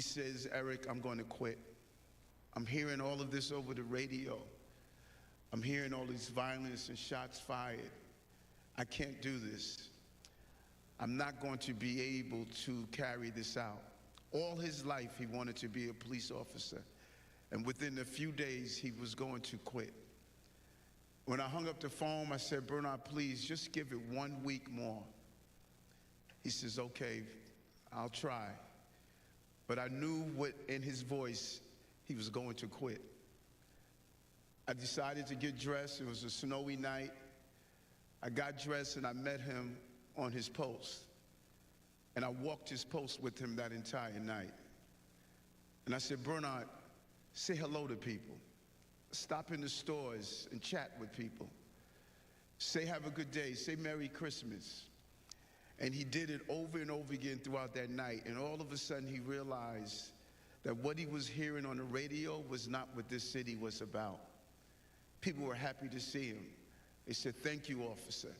says, Eric, I'm going to quit. I'm hearing all of this over the radio. I'm hearing all this violence and shots fired. I can't do this. I'm not going to be able to carry this out. All his life, he wanted to be a police officer. And within a few days, he was going to quit. When I hung up the phone, I said, Bernard, please, just give it 1 week more. He says, okay, I'll try. But I knew what in his voice he was going to quit. I decided to get dressed. It was a snowy night. I got dressed and I met him on his post. And I walked his post with him that entire night. And I said, Bernard, say hello to people. Stop in the stores and chat with people. Say have a good day. Say Merry Christmas. And he did it over and over again throughout that night. And all of a sudden he realized that what he was hearing on the radio was not what this city was about. People were happy to see him. They said, thank you, officer.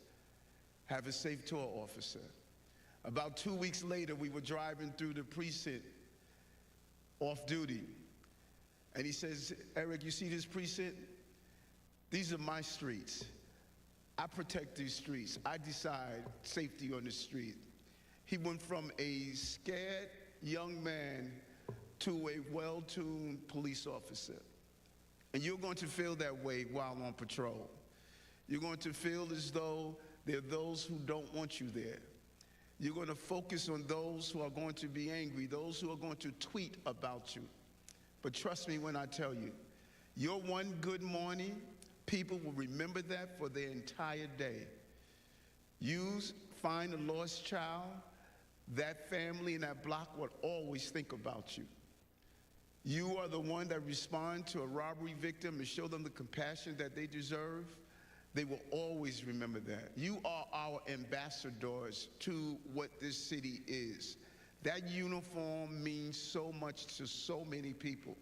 Have a safe tour, officer. About 2 weeks later, we were driving through the precinct off duty. And he says, Eric, you see this precinct? These are my streets. I protect these streets. I decide safety on the street. He went from a scared young man to a well-tuned police officer. And you're going to feel that way while on patrol. You're going to feel as though there are those who don't want you there. You're going to focus on those who are going to be angry, those who are going to tweet about you. But trust me when I tell you, your one good morning, people will remember that for their entire day. You find a lost child, that family and that block will always think about you. You are the one that responds to a robbery victim and show them the compassion that they deserve. They will always remember that. You are our ambassadors to what this city is. That uniform means so much to so many people.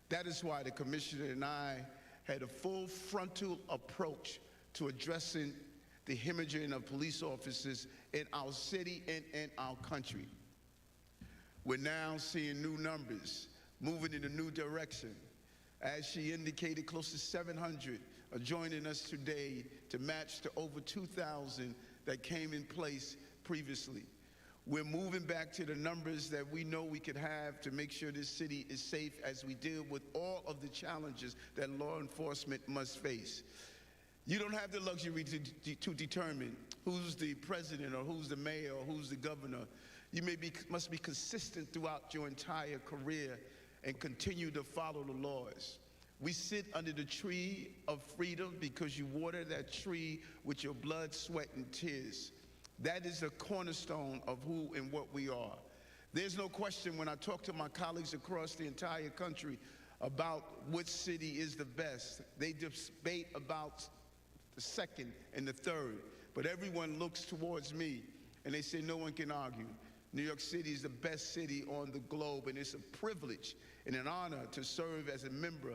That is why the commissioner and I had a full frontal approach to addressing the hemorrhaging of police officers in our city and in our country. We're now seeing new numbers, moving in a new direction. As she indicated, close to 700 are joining us today to match the over 2,000 that came in place previously. We're moving back to the numbers that we know we could have to make sure this city is safe as we deal with all of the challenges that law enforcement must face. You don't have the luxury to determine who's the president or who's the mayor or who's the governor. You must be consistent throughout your entire career and continue to follow the laws. We sit under the tree of freedom because you water that tree with your blood, sweat, and tears. That is the cornerstone of who and what we are. There's no question when I talk to my colleagues across the entire country about which city is the best. They debate about the second and the third, but everyone looks towards me and they say no one can argue. New York City is the best city on the globe, and it's a privilege and an honor to serve as a member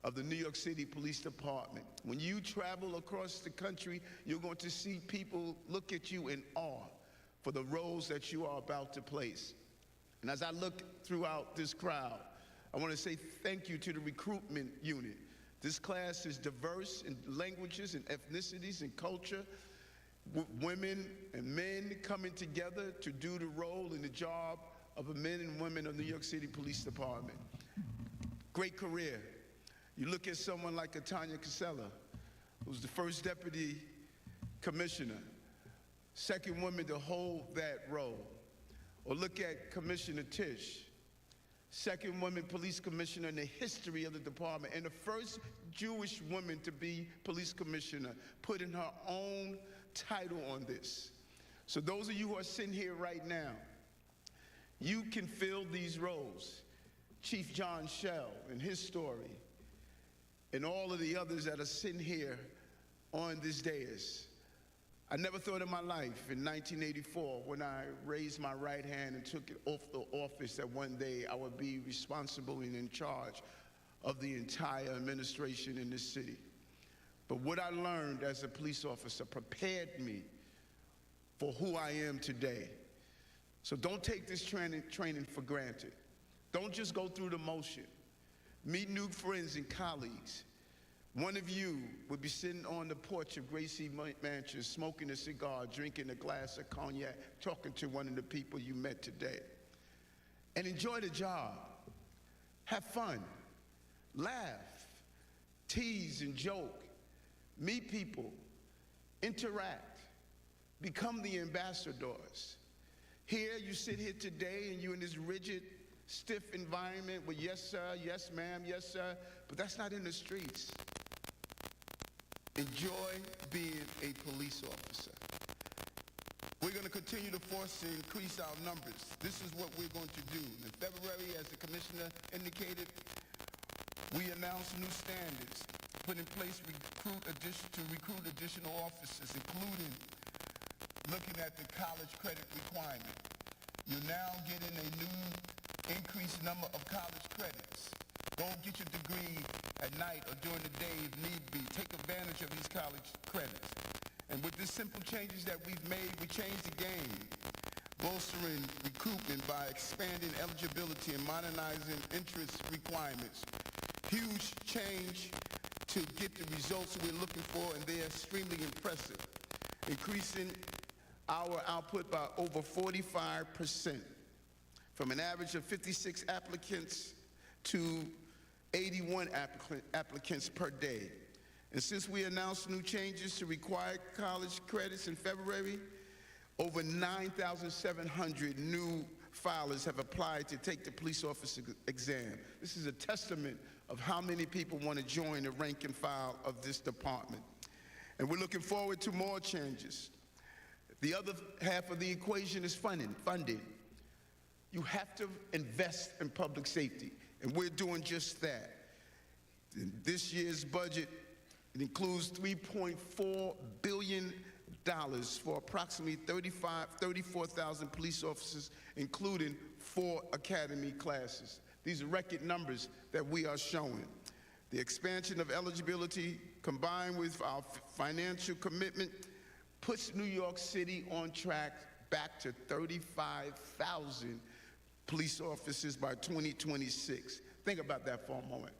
of the New York City Police Department. When you travel across the country, you're going to see people look at you in awe for the roles that you are about to place. And as I look throughout this crowd, I want to say thank you to the recruitment unit. This class is diverse in languages and ethnicities and culture. Women and men coming together to do the role and the job of the men and women of the New York City Police Department. Great career. You look at someone like Tanya Casella, who's the first deputy commissioner, second woman to hold that role. Or look at Commissioner Tisch, second woman police commissioner in the history of the department, and the first Jewish woman to be police commissioner, putting her own title on this. So those of you who are sitting here right now, you can fill these roles. Chief John Schell and his story, and all of the others that are sitting here on this dais. I never thought in my life in 1984 when I raised my right hand and took it off the office that one day I would be responsible and in charge of the entire administration in this city. But what I learned as a police officer prepared me for who I am today. So don't take this training for granted. Don't just go through the motion. Meet new friends and colleagues. One of you would be sitting on the porch of Gracie Mansion, smoking a cigar, drinking a glass of cognac, talking to one of the people you met today. And enjoy the job. Have fun. Laugh. Tease and joke. Meet people. Interact. Become the ambassadors. Here, you sit here today and you're in this rigid, stiff environment with yes, sir, yes, ma'am, yes, sir, but that's not in the streets. Enjoy being a police officer. We're going to continue to force to increase our numbers. This is what we're going to do. In February, as the commissioner indicated, we announced new standards, put in place to recruit additional officers, including looking at the college credit requirement. You're now getting a new increased number of college credits. Go get your degree at night or during the day if need be. Take advantage of these college credits. And with the simple changes that we've made, we changed the game, bolstering recruitment by expanding eligibility and modernizing entrance requirements. Huge change to get the results we're looking for, and they're extremely impressive. Increasing our output by over 45%, from an average of 56 applicants to 81 applicants per day. And since we announced new changes to required college credits in February, over 9,700 new filers have applied to take the police officer exam. This is a testament of how many people want to join the rank and file of this department. And we're looking forward to more changes. The other half of the equation is funding. You have to invest in public safety, and we're doing just that. In this year's budget, it includes $3.4 billion for approximately 34,000 police officers, including 4 academy classes. These are record numbers that we are showing. The expansion of eligibility, combined with our financial commitment, puts New York City on track back to 35,000 police officers by 2026. Think about that for a moment.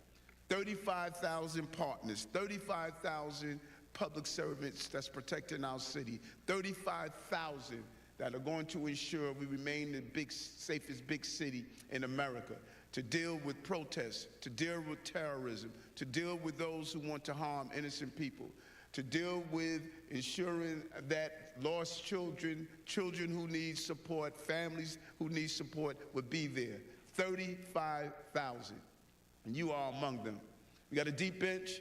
35,000 partners, 35,000 public servants that's protecting our city, 35,000 that are going to ensure we remain the safest big city in America, to deal with protests, to deal with terrorism, to deal with those who want to harm innocent people, to deal with ensuring that lost children, children who need support, families who need support would be there. 35,000. And you are among them. We got a deep bench,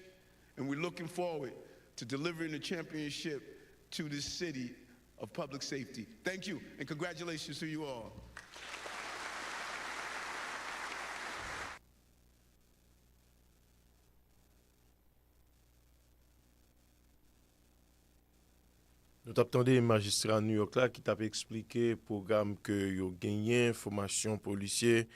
and we're looking forward to delivering the championship to this city of public safety. Thank you, and congratulations to you all. Nous t'attendons magistrat New York là qui t'a expliqué programme que yo gagné formation policier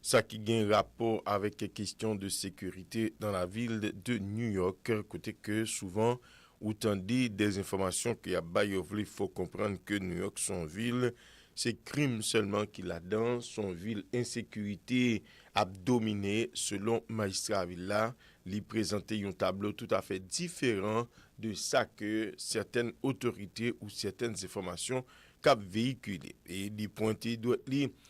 ça qui gagne rapport avec les questions de sécurité dans la ville de New York côté que souvent ou dit des informations qu'il y a il faut comprendre que New York son ville c'est crime seulement qu'il a dans son ville insécurité a dominé selon magistrat ville là lui présenter un tableau tout à fait différent de ça que certaines autorités ou certaines informations cap véhiculées et il pointer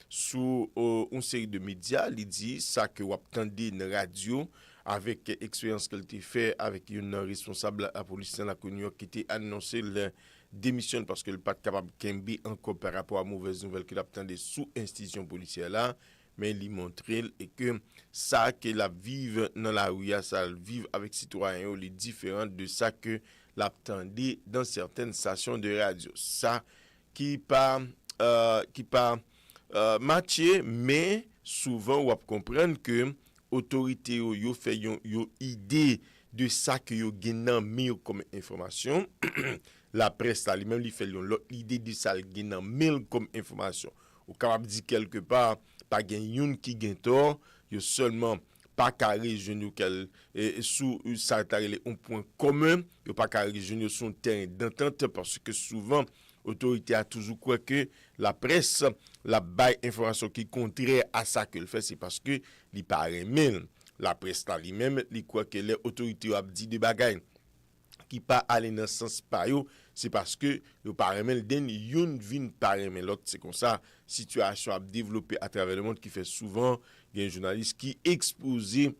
sous une série de médias il dit ça que vous entendez une radio avec expérience qu'elle a fait avec une responsable de la police dans la New York qui était annoncé le démission parce que le pas capable Kembi encore par rapport à mauvaise nouvelle qu'il attendait sous institution policière là mais il montrer et que ça que la vive dans la rue ça vivre avec citoyens les différents de ça que l'attendait dans certaines stations de radio ça qui pas matché mais souvent on comprendre que autorité yo fait yo idée de ça que yo gagnant mieux comme information la presse là lui-même lui fait l'idée de ça gagnant mieux comme information ou capable dire quelque part pas gagne qui gagne tort yo seulement pas carré jeune qu'elle sous ça un point commun yo pas carré jeune son terrain d'entente parce que souvent autorité a toujours quoi que la presse la bail information qui contraire à ça que le fait, c'est parce que li paraît même la presse là lui-même li quoi que les autorités a dit de bagaille qui pas aller dans sens pa yo, c'est parce que yo pas remen den yon vin pas remen l'autre, c'est comme ça situation a développé à travers le monde qui fait souvent il y a un journaliste qui exposé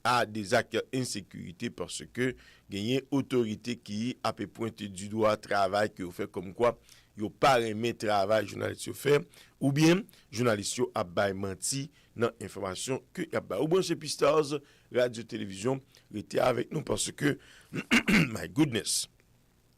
à des actes d'insécurité parce que il y a une autorité qui a pu pointer du doigt travail que vous fait comme quoi yo pas remen travail journaliste yo fait ou bien journaliste yo a bay menti dans information que y a ba ou bon chez Pstars Radio-Télévision restez avec nous parce que my goodness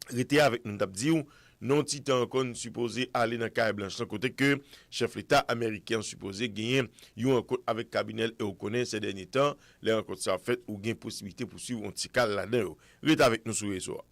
restez avec nous t'a dit non titan encore supposé aller dans Caille Blanche sans côté que chef l'État américain supposé gagner yon rencontre avec cabinet et on connaît ces derniers temps les rencontres ça fait ou gain possibilité pour suivre un petit cas là-dedans restez avec nous sur les soirs.